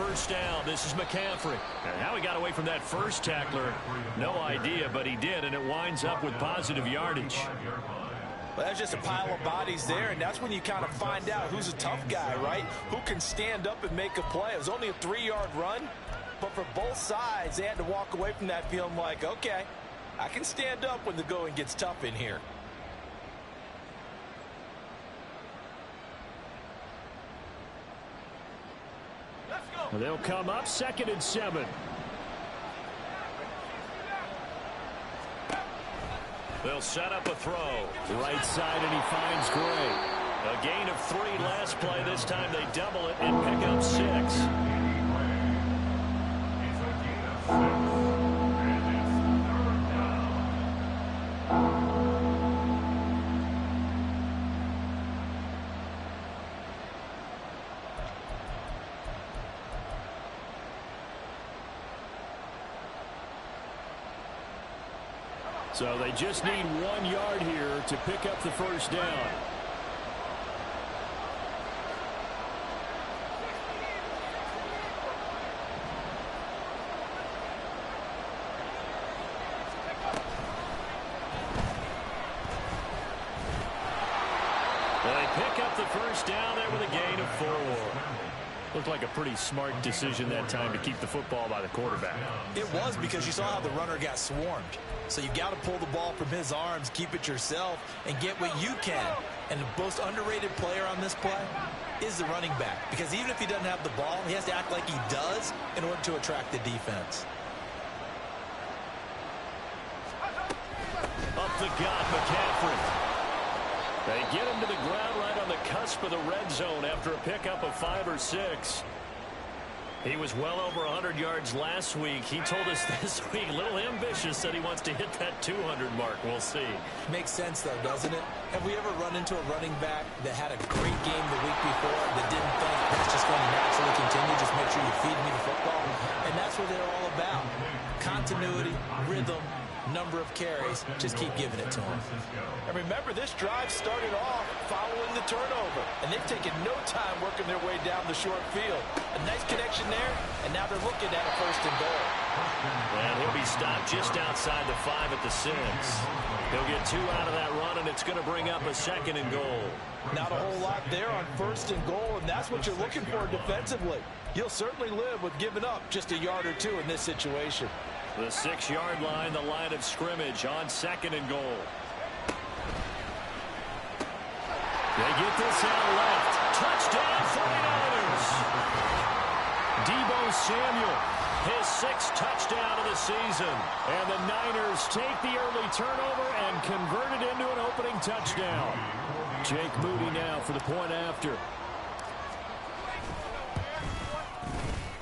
first down. This is McCaffrey. And how he got away from that first tackler, no idea, but he did, and it winds up with positive yardage. Well, that's just a pile of bodies there, and that's when you kind of find out who's a tough guy, right? Who can stand up and make a play. It was only a 3-yard run, but for both sides, they had to walk away from that feeling like, okay, I can stand up when the going gets tough in here. They'll come up 2nd and 7. They'll set up a throw. Right side, and he finds Gray. A gain of 3 last play. This time they double it and pick up 6. So they just need 1 yard here to pick up the first down. They pick up the first down there with a gain of 4. Looked like a pretty smart decision that time to keep the football by the quarterback. It was, because you saw how the runner got swarmed. So you got to pull the ball from his arms, keep it yourself, and get what you can. And the most underrated player on this play is the running back. Because even if he doesn't have the ball, he has to act like he does in order to attract the defense. Up the gut, McCaffrey. They get him to the ground right on the cusp of the red zone after a pickup of 5 or 6. He was well over 100 yards last week. He told us this week, a little ambitious, said he wants to hit that 200 mark. We'll see. Makes sense, though, doesn't it? Have we ever run into a running back that had a great game the week before that didn't think that's just going to naturally continue? Just make sure you feed me the football. And that's what they're all about. Continuity, rhythm, number of carries. Just keep giving it to him. And remember, this drive started off following the turnover. And they've taken no time working their way down the short field. A nice connection there, and now they're looking at a 1st and goal. And he'll be stopped just outside the 5 at the 6. He'll get 2 out of that run, and it's going to bring up a 2nd and goal. Not a whole lot there on 1st and goal, and that's what you're looking for defensively. You'll certainly live with giving up just a yard or 2 in this situation. The 6-yard line, the line of scrimmage on 2nd and goal. They get this out left. Touchdown, 49ers. Deebo Samuel, his 6th touchdown of the season. And the Niners take the early turnover and convert it into an opening touchdown. Jake Moody now for the point after.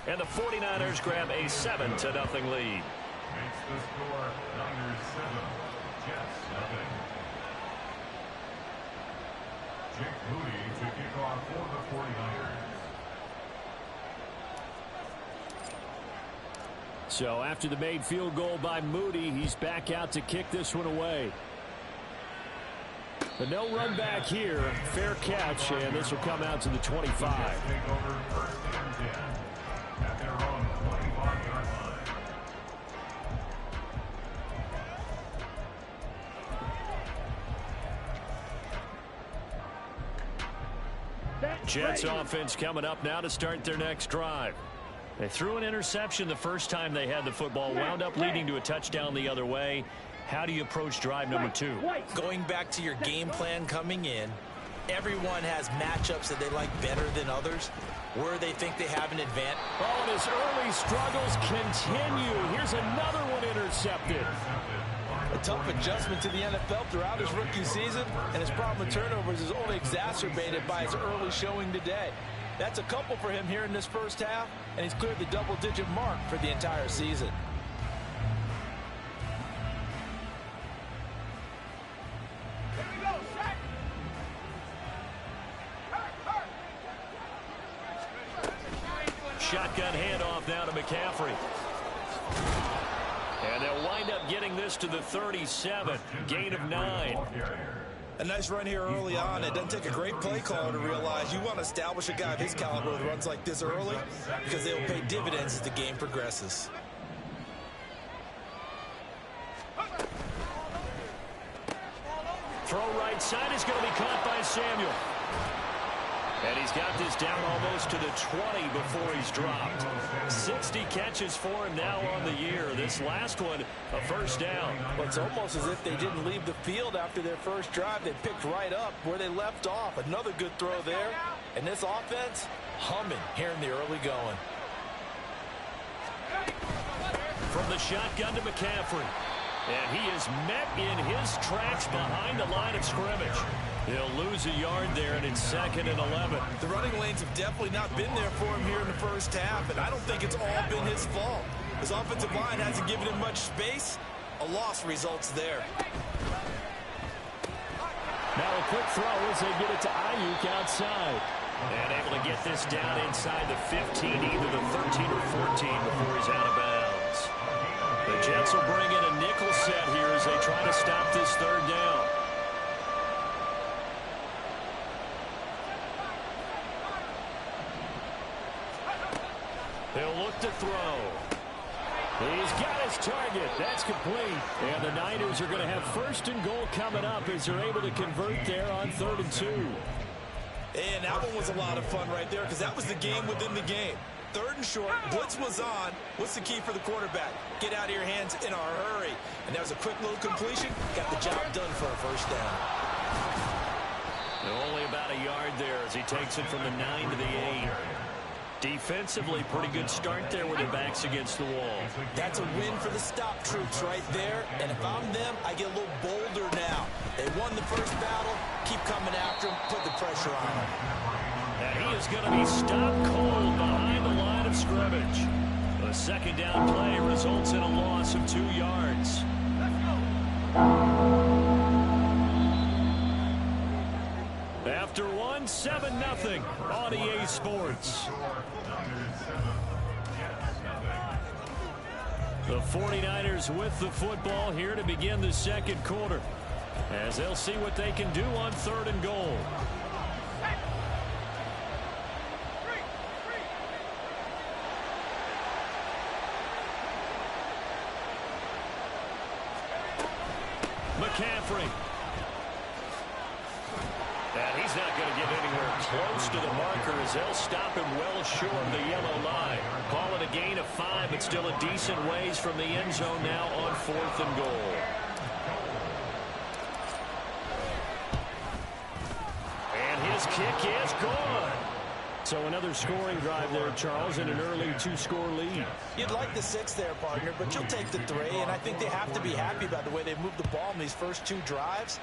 And the 49ers grab a 7-0 lead. Makes the score Niners 7, Jets 0. Jake Moody to kick off for the 49ers. So after the made field goal by Moody, he's back out to kick this one away. But no run back here. Fair catch, and this will come out to the 25. Take over 1st and 10 at their own 25-yard line. Jets offense coming up now to start their next drive. They threw an interception the first time they had the football, wound up leading to a touchdown the other way. How do you approach drive number 2? Going back to your game plan coming in, everyone has matchups that they like better than others, where they think they have an advantage. Oh, and his early struggles continue. Here's another one intercepted. A tough adjustment to the NFL throughout his rookie season, and his problem with turnovers is only exacerbated by his early showing today. That's a couple for him here in this first half, and he's cleared the double-digit mark for the entire season. Shotgun handoff now to McCaffrey. And they'll wind up getting this to the 37. Gain of 9. A nice run here early on. It doesn't take a great play caller to realize you want to establish a guy of his caliber with runs like this early because they'll pay dividends as the game progresses. Throw right side is going to be caught by Samuel. And he's got this down almost to the 20 before he's dropped. 60 catches for him now on the year. This last one, a first down. Well, it's almost as if they didn't leave the field after their first drive. They picked right up where they left off. Another good throw there. And this offense, humming here in the early going. From the shotgun to McCaffrey. And he is met in his tracks behind the line of scrimmage. He'll lose a yard there, and it's 2nd and 11. The running lanes have definitely not been there for him here in the first half, and I don't think it's all been his fault. His offensive line hasn't given him much space. A loss results there. Now a quick throw as they get it to Ayuk outside. And able to get this down inside the 15, either the 13 or 14 before he's out of bounds. The Jets will bring in a nickel set here as they try to stop this third down. He'll look to throw. He's got his target. That's complete. And the Niners are going to have 1st and goal coming up as they're able to convert there on 3rd and 2. And that one was a lot of fun right there because that was the game within the game. 3rd and short, blitz was on. What's the key for the quarterback? Get out of your hands in a hurry. And that was a quick little completion. Got the job done for a first down. Only about a yard there as he takes it from the 9 to the 8. Defensively, pretty good start there with their backs against the wall. That's a win for the stop troops right there. And if I'm them, I get a little bolder now. They won the first battle. Keep coming after them. Put the pressure on them. And he is going to be stopped cold behind the line of scrimmage. The 2nd down play results in a loss of 2 yards. After one, 7-0 on EA Sports. The 49ers with the football here to begin the 2nd quarter, as they'll see what they can do on 3rd and goal. McCaffrey. And he's not going to get anywhere close to the marker as they'll stop him well short of the yellow line. Call it a gain of 5, but still a decent ways from the end zone now on 4th and goal. And his kick is gone. So another scoring drive there, Charles, and an early 2-score lead. You'd like the 6 there, partner, but you'll take the 3, and I think they have to be happy about the way they moved the ball in these first 2 drives.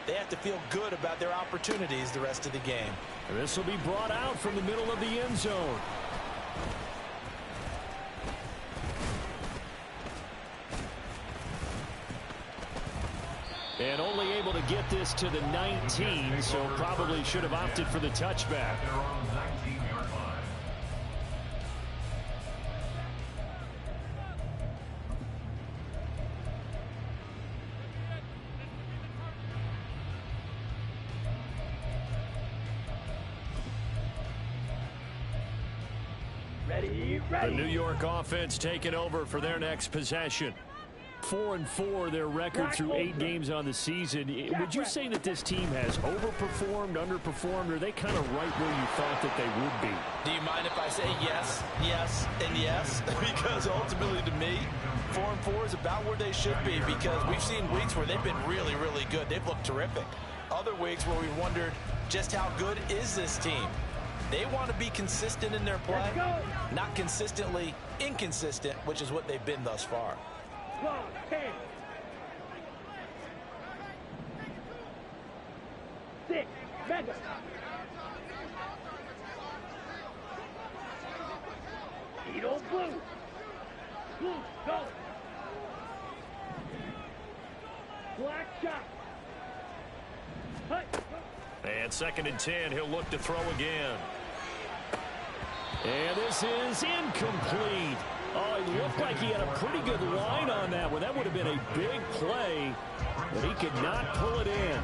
They have to feel good about their opportunities the rest of the game. And this will be brought out from the middle of the end zone. And only able to get this to the 19, so probably should have opted for the touchback. The New York offense taking over for their next possession. 4-4 their record through 8 games on the season. Would you say that this team has overperformed, underperformed, or are they kind of right where you thought that they would be? Do you mind if I say yes, yes, and yes? Because ultimately to me, 4-4 is about where they should be, because we've seen weeks where they've been really, really good. They've looked terrific. Other weeks where we wondered just how good is this team. They want to be consistent in their play, not consistently inconsistent, which is what they've been thus far. 10, 6, mega. Edo blue. Blue, go. Black shot. And 2nd and 10, he'll look to throw again. And this is incomplete. Oh, he looked like he had a pretty good line on that one. That would have been a big play, but he could not pull it in.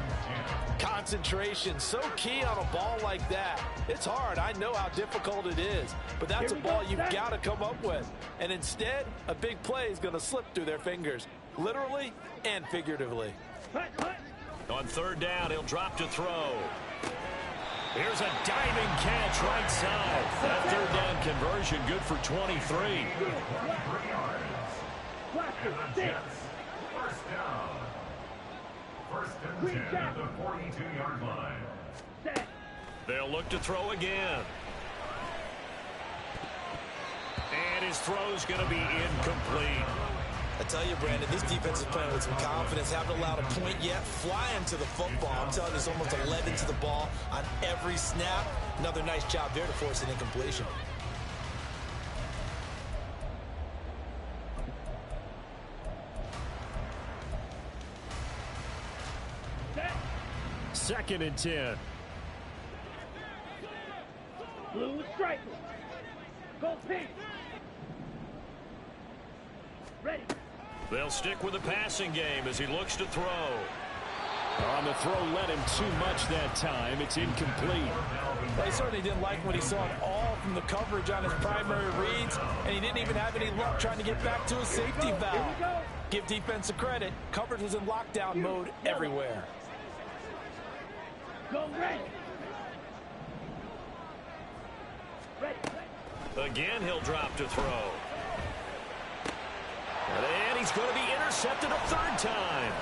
Concentration, so key on a ball like that. It's hard. I know how difficult it is, but that's a ball you've got to come up with. And instead, a big play is going to slip through their fingers, literally and figuratively. On third down, he'll drop to throw. Here's a diving catch right side. That third down conversion good for 23. 3 yards. And the Jets, first down. First and 10 at the 42-yard line. They'll look to throw again. And his throw's going to be incomplete. I tell you, Brandon, this defense is playing with some confidence. Haven't allowed a point yet. Flying to the football. I'm telling you, there's almost 11 to the ball on every snap. Another nice job there to force an incompletion. Second and 10. Blue striker. Go pink. Ready. They'll stick with the passing game as he looks to throw. On the throw, led him too much that time. It's incomplete. Well, he certainly didn't like what he saw at all from the coverage on his primary reads, and he didn't even have any luck trying to get back to his safety valve. Give defense a credit. Coverage was in lockdown mode everywhere. Go ready. Ready. Again, he'll drop to throw. And he's going to be intercepted a third time.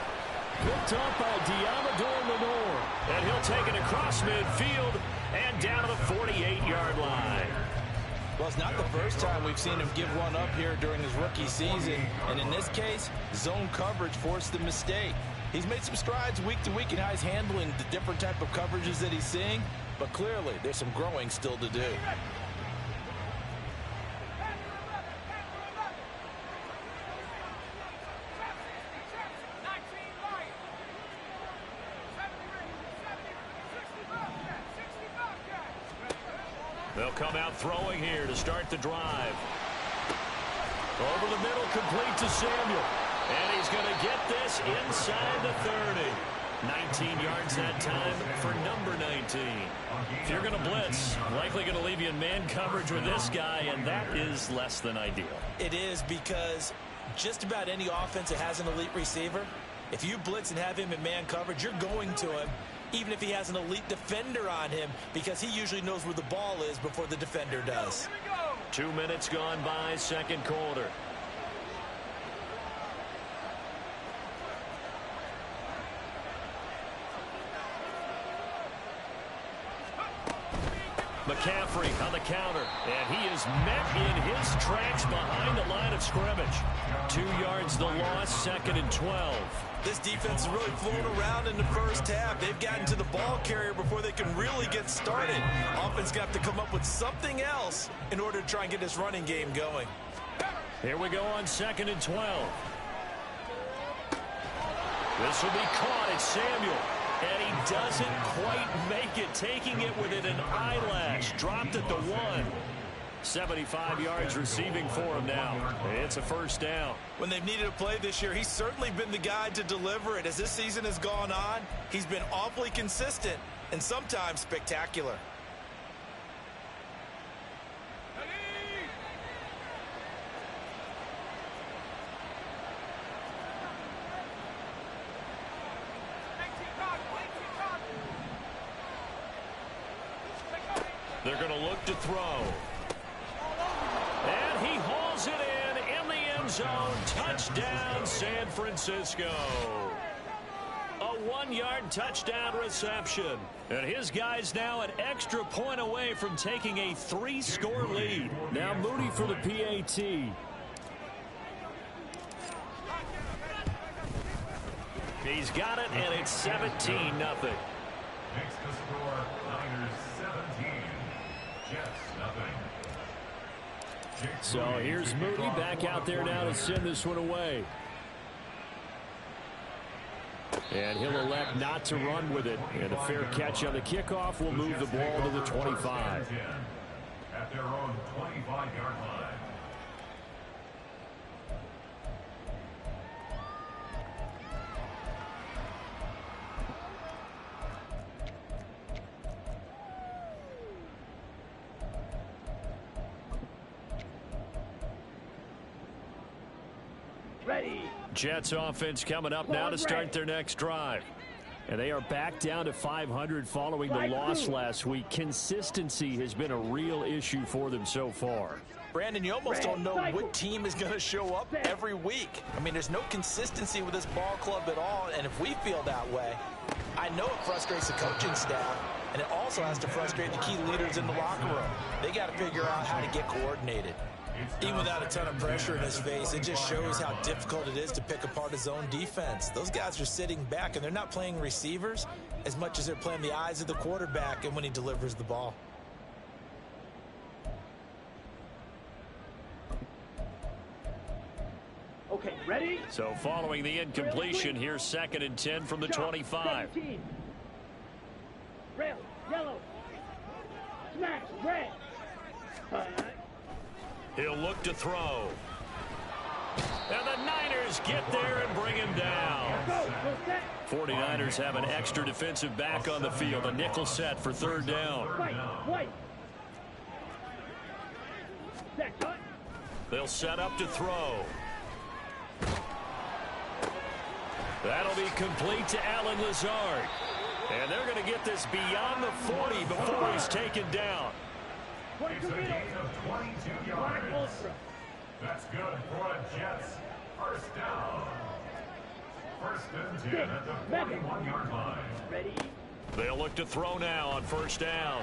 Picked up by Diamador Lenore. And he'll take it across midfield and down to the 48-yard line. Well, it's not the first time we've seen him give one up here during his rookie season. And in this case, zone coverage forced the mistake. He's made some strides week to week in how he's handling the different type of coverages that he's seeing. But clearly, there's some growing still to do. They'll come out throwing here to start the drive. Over the middle, complete to Samuel. And he's going to get this inside the 30. 19 yards that time for number 19. If you're going to blitz, likely going to leave you in man coverage with this guy, and that is less than ideal. It is, because just about any offense that has an elite receiver, if you blitz and have him in man coverage, you're going to him, even if he has an elite defender on him, because he usually knows where the ball is before the defender does. 2 minutes gone by, second quarter. McCaffrey on the counter, and he is met in his tracks behind the line of scrimmage. 2 yards the loss, second and 12. This defense is really flown around in the first half. They've gotten to the ball carrier before they can really get started. Offense got to come up with something else in order to try and get this running game going. Here we go on second and 12. This will be caught at Samuel. And he doesn't quite make it, taking it within an eyelash. Dropped at the 1. 75 yards receiving for him now. It's a first down. When they've needed a play this year, he's certainly been the guy to deliver it. As this season has gone on, he's been awfully consistent and sometimes spectacular. They're going to look to throw. And he hauls it in the end zone. Touchdown, San Francisco. A 1-yard touchdown reception. And his guy's now an extra point away from taking a 3-score lead. Now Moody for the PAT. He's got it, and it's 17-0. Makes the score Niners 17. Jets nothing. So here's Moody back out there now to send this one away. And he'll elect not to run with it. And a fair catch on the kickoff will move the ball to the 25. At their own 25-yard line. Ready. Jets offense coming up now to start their next drive. And they are back down to 500 following the loss last week. Consistency has been a real issue for them so far. Brandon, you almost don't know what team is going to show up every week. I mean, there's no consistency with this ball club at all, and if we feel that way, I know it frustrates the coaching staff, and it also has to frustrate the key leaders in the locker room. They got to figure out how to get coordinated. Even without a ton of pressure in his face, it just shows how difficult it is to pick apart his own defense. Those guys are sitting back, and they're not playing receivers as much as they're playing the eyes of the quarterback and when he delivers the ball. Okay, ready? So following the incompletion, here's 2nd and 10 from the 25. 17. Rail, yellow. Smash, red. He'll look to throw. And the Niners get there and bring him down. Go, 49ers have an extra defensive back on the field. A nickel set for 3rd down. White. Set, cut. They'll set up to throw. That'll be complete to Alan Lazard. And they're going to get this beyond the 40 before he's taken down. It's a gain of 22 yards. That's good for the Jets. First down. 1st and 10 at the 41-yard line. Ready? They'll look to throw now on 1st down.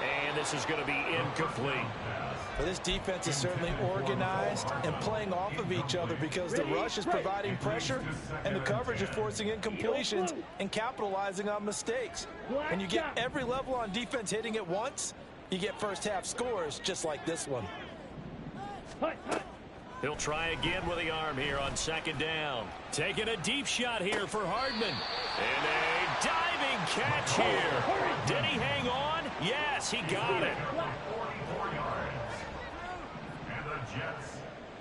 And this is going to be incomplete. Well, this defense is certainly organized and playing off of each other because the rush is providing pressure and the coverage is forcing incompletions and capitalizing on mistakes. When you get every level on defense hitting at once, you get first-half scores just like this one. He'll try again with the arm here on 2nd down. Taking a deep shot here for Hardman. And a diving catch here. Did he hang on? Yes, he got it. 44 yards. And the Jets,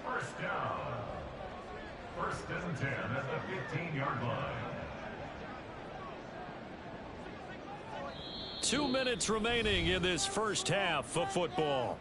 first down. 1st and 10 at the 15-yard line. 2 minutes remaining in this first half of football.